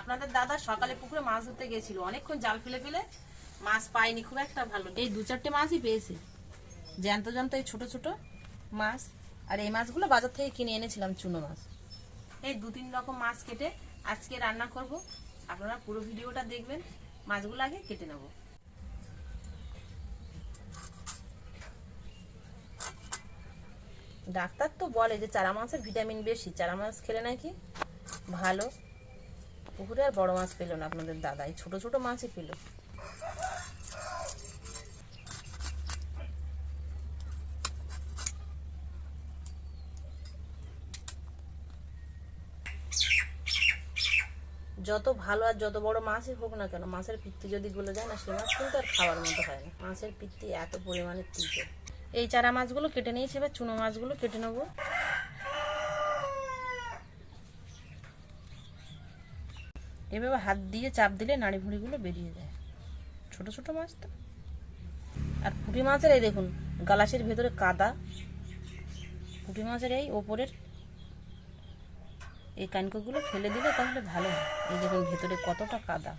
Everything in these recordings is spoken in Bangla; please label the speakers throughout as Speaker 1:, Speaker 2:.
Speaker 1: আপনাদের দাদা সকালে পুকুরে মাছ ধরতে গেছিল, অনেকক্ষণ জাল ফেলে ফেলে মাছ পায়নি খুব একটা ভালো। এই 2-4টে মাছই পেয়েছে, জ্যান্ত জ্যান্ত এই ছোট ছোট মাছ। আর এই মাছগুলো বাজার থেকে কিনে এনেছিলাম, চুনো মাছ। এই 2-3 রকম মাছ কেটে আজকে রান্না করব। আপনারা পুরো ভিডিওটা দেখবেন। মাছগুলো আগে কেটে নেব। ডাক্তার তো বলে যে চারা মাছের ভিটামিন বেশি, চারা মাছ খেলে নাকি ভালো। পুকুরে আর বড় মাছ পেল না আপনাদের দাদা, এই ছোট ছোট মাছই পেল। যত ভালো আর যত বড় মাছই হোক না কেন, মাছের পিত্তি যদি গলে যায় না, সে মাছ কিন্তু আর খাওয়ার মতো হয় না। মাছের পিত্তি এত পরিমাণে তিতো। এই চারা মাছগুলো কেটে নিয়েছি, এবার চুনো মাছগুলো কেটে নেব। এভাবে হাত দিয়ে চাপ দিলে নাড়ি ভুঁড়িগুলো বেরিয়ে যায়, ছোট ছোট মাছ তো। আর পুঁটি মাছের এই দেখুন গালাসের ভেতরে কাদা। পুঁটি মাছের এই ওপরের এই কানকোগুলো ফেলে দিলে তাহলে ভালো হয়। এই দেখুন ভেতরে কতটা কাদা।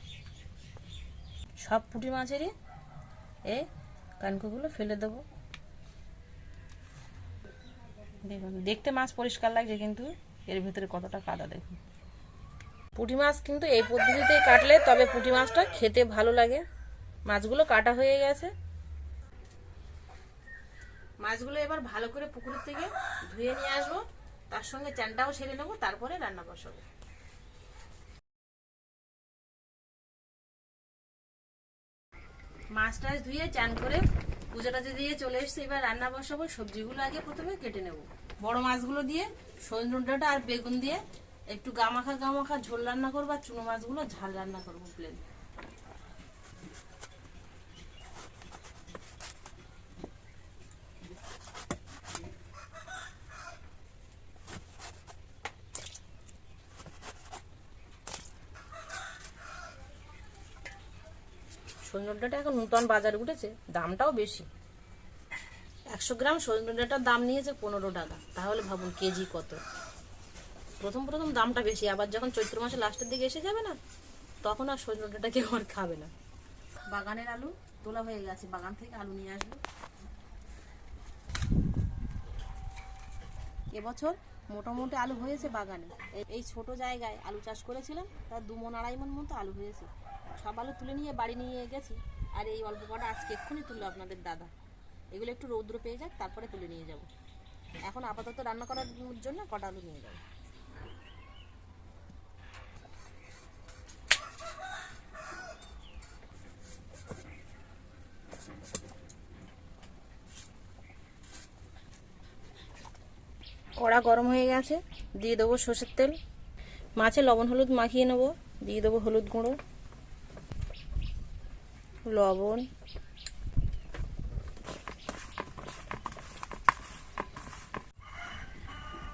Speaker 1: সব পুঁটি মাছেরই এই কানকোগুলো ফেলে দেবো। দেখুন দেখতে মাছ পরিষ্কার লাগছে, কিন্তু এর ভিতরে কতটা কাদা দেখুন। পুঁটি মাছ কিন্তু এই পদ্ধতিতেই কাটলে তবে পুঁটি মাছটা খেতে ভালো লাগে। মাছগুলো কাটা হয়ে গেছে। মাছগুলো এবার ভালো করে পুকুর থেকে ধুয়ে নিয়ে আসবো, তার সঙ্গে চানটাও সেরে নেবো, তারপরে রান্না বসাবো। মাছ টাছ ধুয়ে চান করে পুজো টাজা দিয়ে চলে এসছে, এবার রান্না বসাবো। সবজিগুলো আগে প্রথমে কেটে নেব। বড় মাছগুলো দিয়ে সজনে ডাঁটা আর বেগুন দিয়ে একটু গামাখা ঝোল রান্না করবো, আর চুনো মাছগুলো ঝাল রান্না করবো প্লেন। সজনে ডাঁটা এখন নতুন বাজারে উঠেছে, দামটাও বেশি। 100 গ্রাম সজনে ডাঁটার দাম নিয়েছে 15 টাকা। তাহলে ভাবুন কেজি কত। প্রথম প্রথম দামটা বেশি, আবার যখন চৈত্র মাসে লাস্টের দিকে এসে যাবে না, তখন আর সজনে ডাঁটা কেউ আর খাবে না। বাগানের আলু তোলা হয়ে গেছে, বাগান থেকে আলু নিয়ে আসবো। এবছর মোটামুটি আলু হয়েছে বাগানে। এই ছোট জায়গায় আলু চাষ করেছিলাম, তার 2 মণ 2.5 মণ মতো আলু হয়েছে। সব আলু তুলে নিয়ে বাড়ি নিয়ে গেছি, আর এই অল্প কটা আজকে এক্ষুনি তুললো আপনাদের দাদা। এগুলো একটু রৌদ্র পেয়ে যাক, তারপরে তুলে নিয়ে যাব। এখন আপাতত রান্না করার জন্য কটা আলু নিয়ে যাব। কড়া গরম হয়ে গেছে, দিয়ে দেবো সর্ষের তেল। মাছে লবণ হলুদ মাখিয়ে নেবো, দিয়ে দেবো হলুদ গুঁড়ো, লবণ,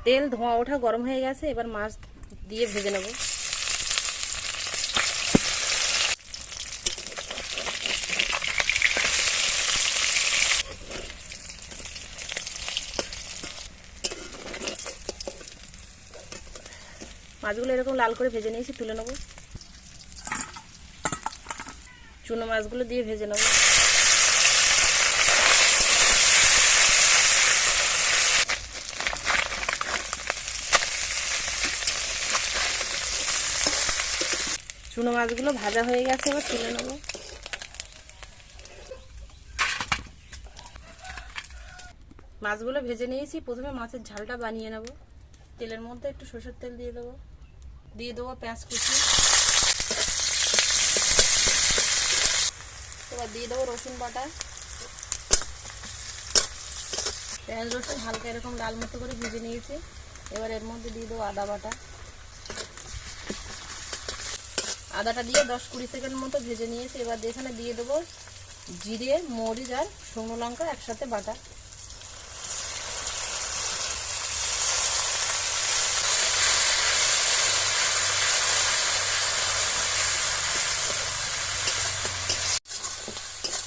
Speaker 1: তেল ধোঁয়া ওঠা গরম হয়ে গেছে। এবার মাছ দিয়ে ভেজে নেব। মাছগুলো এরকম লাল করে ভেজে নিয়েছি, তুলে নেব। চুনো মাছগুলো দিয়ে ভেজে নেব। চুনো মাছগুলো ভাজা হয়ে গেছে, এবার তুলে নেব। মাছগুলো ভেজে নিয়েছি, প্রথমে মাছের ঝালটা বানিয়ে নেব। তেলের মধ্যে একটু সরষের তেল দিয়ে দেবো, দিয়ে দেবো পেঁয়াজ কুচি, এবার দিয়ে দেবো রসুন বাটা। পেঁয়াজ রসুন হালকা এরকম লাল মতো করে ভেজে নিয়েছি। এবার এর মধ্যে দিয়ে দেবো আদা বাটা। আদাটা দিয়ে 10-20 সেকেন্ড মতো ভেজে নিয়েছি। এবার এখানে দিয়ে দেবো জিরে, মরিচ আর শুকনো লঙ্কা একসাথে বাটা।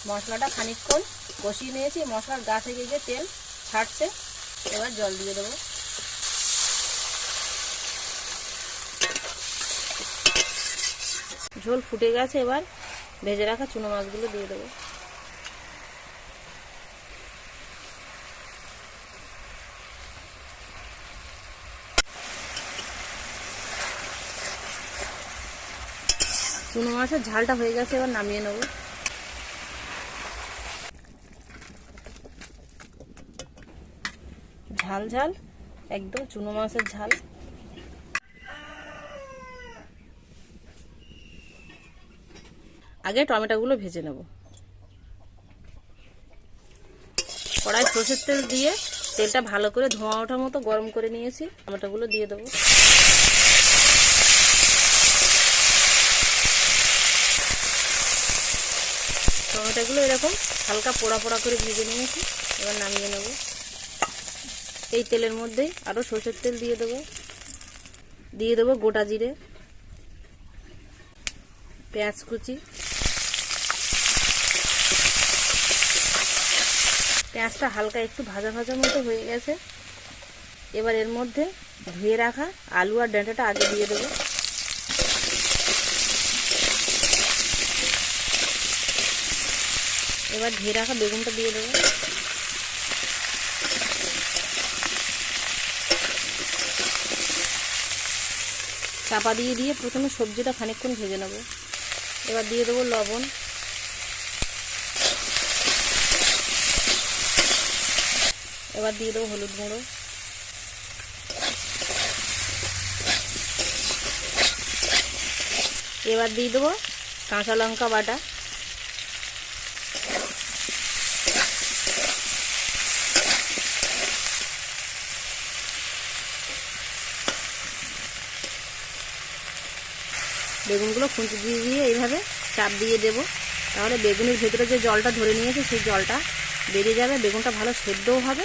Speaker 1: মশলাটা খানিকক্ষণ কষিয়ে নিয়েছি, মশলার গা থেকে যে তেল ছাড়ছে। এবার জল দিয়ে দেবো। ঝোল ফুটে গেছে, এবার ভেজে রাখা চুনো মাছগুলো দিয়ে দেবো। চুনো মাছের ঝালটা হয়ে গেছে, এবার নামিয়ে নেব। ঝাল ঝাল একদম চুনো মাছের ঝাল। আগে টমেটোগুলো ভেজে নেব। কড়াই সরষের তেল দিয়ে তেলটা ভালো করে ধোঁয়া ওঠার মতো গরম করে নিয়েছি। টমেটোগুলো দিয়ে দেবো। টমেটোগুলো এরকম হালকা পোড়া পোড়া করে ভেজে নিয়েছি, এবার নামিয়ে নেব। এই তেলের মধ্যেই আরও সরষের তেল দিয়ে দেবো গোটা জিরে, পেঁয়াজ কুচি। পেঁয়াজটা হালকা একটু ভাজা ভাজা মতো হয়ে গেছে, এবার এর মধ্যে ধুয়ে রাখা আলু আর ডাঁটাটা আগে দিয়ে দেবো। এবার ধুয়ে রাখা বেগুনটা দিয়ে দেবো। চাপা দিয়ে প্রথমে সবজিটা খানিকক্ষণ ভেজে নেব। এবার দিয়ে দেবো লবণ, এবার দিয়ে দেবো হলুদ গুঁড়ো, এবার দিয়ে দেবো কাঁচা লঙ্কা বাটা, বেগুনগুলো খুঁচি দিয়ে এইভাবে চাপ দিয়ে দেব। তাহলে বেগুনের ভেতরে যে জলটা ধরে নিয়েছে সেই জলটা বেরিয়ে যাবে, বেগুনটা ভালো সেদ্ধও হবে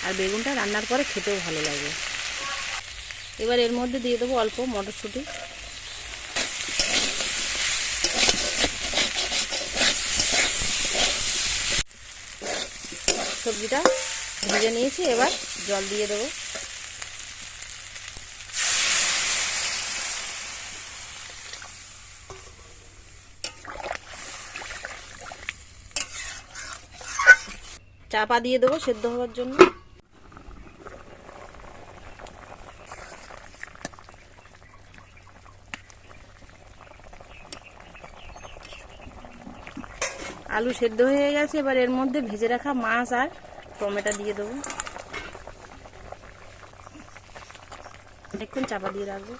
Speaker 1: আর বেগুনটা রান্নার পরে খেতেও ভালো লাগবে। এবার এর মধ্যে দিয়ে দেবো অল্প মটরশুঁটি, সবজিটা ভেজে নিয়েছি, এবার জল দিয়ে দেবো। চাপা দিয়ে দেবো সেদ্ধ হওয়ার জন্য। আলু সেদ্ধ হয়ে গেছে, এবার এর মধ্যে ভেজে রাখা মাছ আর টমেটো দিয়ে দেবো। অনেকক্ষণ চাপা দিয়ে রাখবো।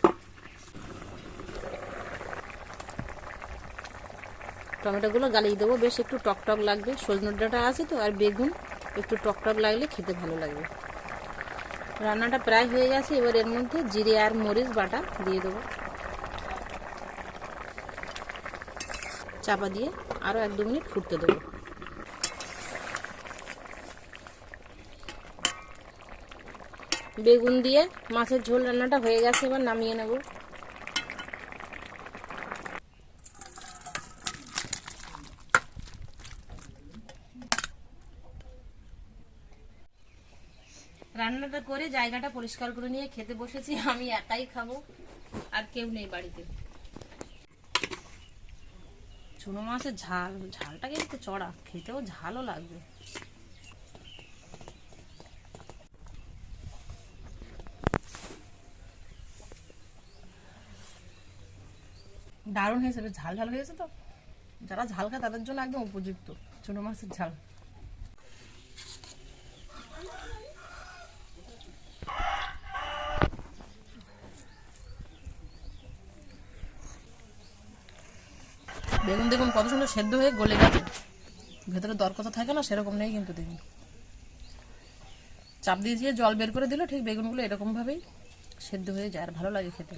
Speaker 1: টমেটোগুলো গালিয়ে দেবো, বেশ একটু টকটক লাগবে, সজনে ডাঁটা আছে তো আর বেগুন, একটু টকটক লাগলে খেতে ভালো লাগবে। রান্নাটা প্রায় হয়ে গেছে, এবার এর মধ্যে জিরে আর মরিচ বাটা দিয়ে দেবো। চাপা দিয়ে আরও 1-2 মিনিট ফুটতে দেবো। বেগুন দিয়ে মাছের ঝোল রান্নাটা হয়ে গেছে, এবার নামিয়ে নেব। রান্নাটা করে জায়গাটা পরিষ্কার করে নিয়ে খেতে বসেছি। আমি একাই খাবো, আর কেউ নেই বাড়িতে। চুনো মাছের ঝালটা কিন্তু চড়া, খেতেও ঝালও লাগবে। দারুণ হয়েছে, ঝাল ঝাল হয়েছে তো, যারা ঝাল খায় তাদের জন্য একদম উপযুক্ত চুনো মাছের ঝাল। বেগুন দেখুন কত সুন্দর সেদ্ধ হয়ে গলে গেছে, ভেতরে দরকথা থাকে না সেরকম নেই কিন্তু। দেখুন চাপ দিয়ে জল বের করে দিল, ঠিক বেগুনগুলো এরকম ভাবেই সেদ্ধ হয়ে যায় আর ভালো লাগে খেতে।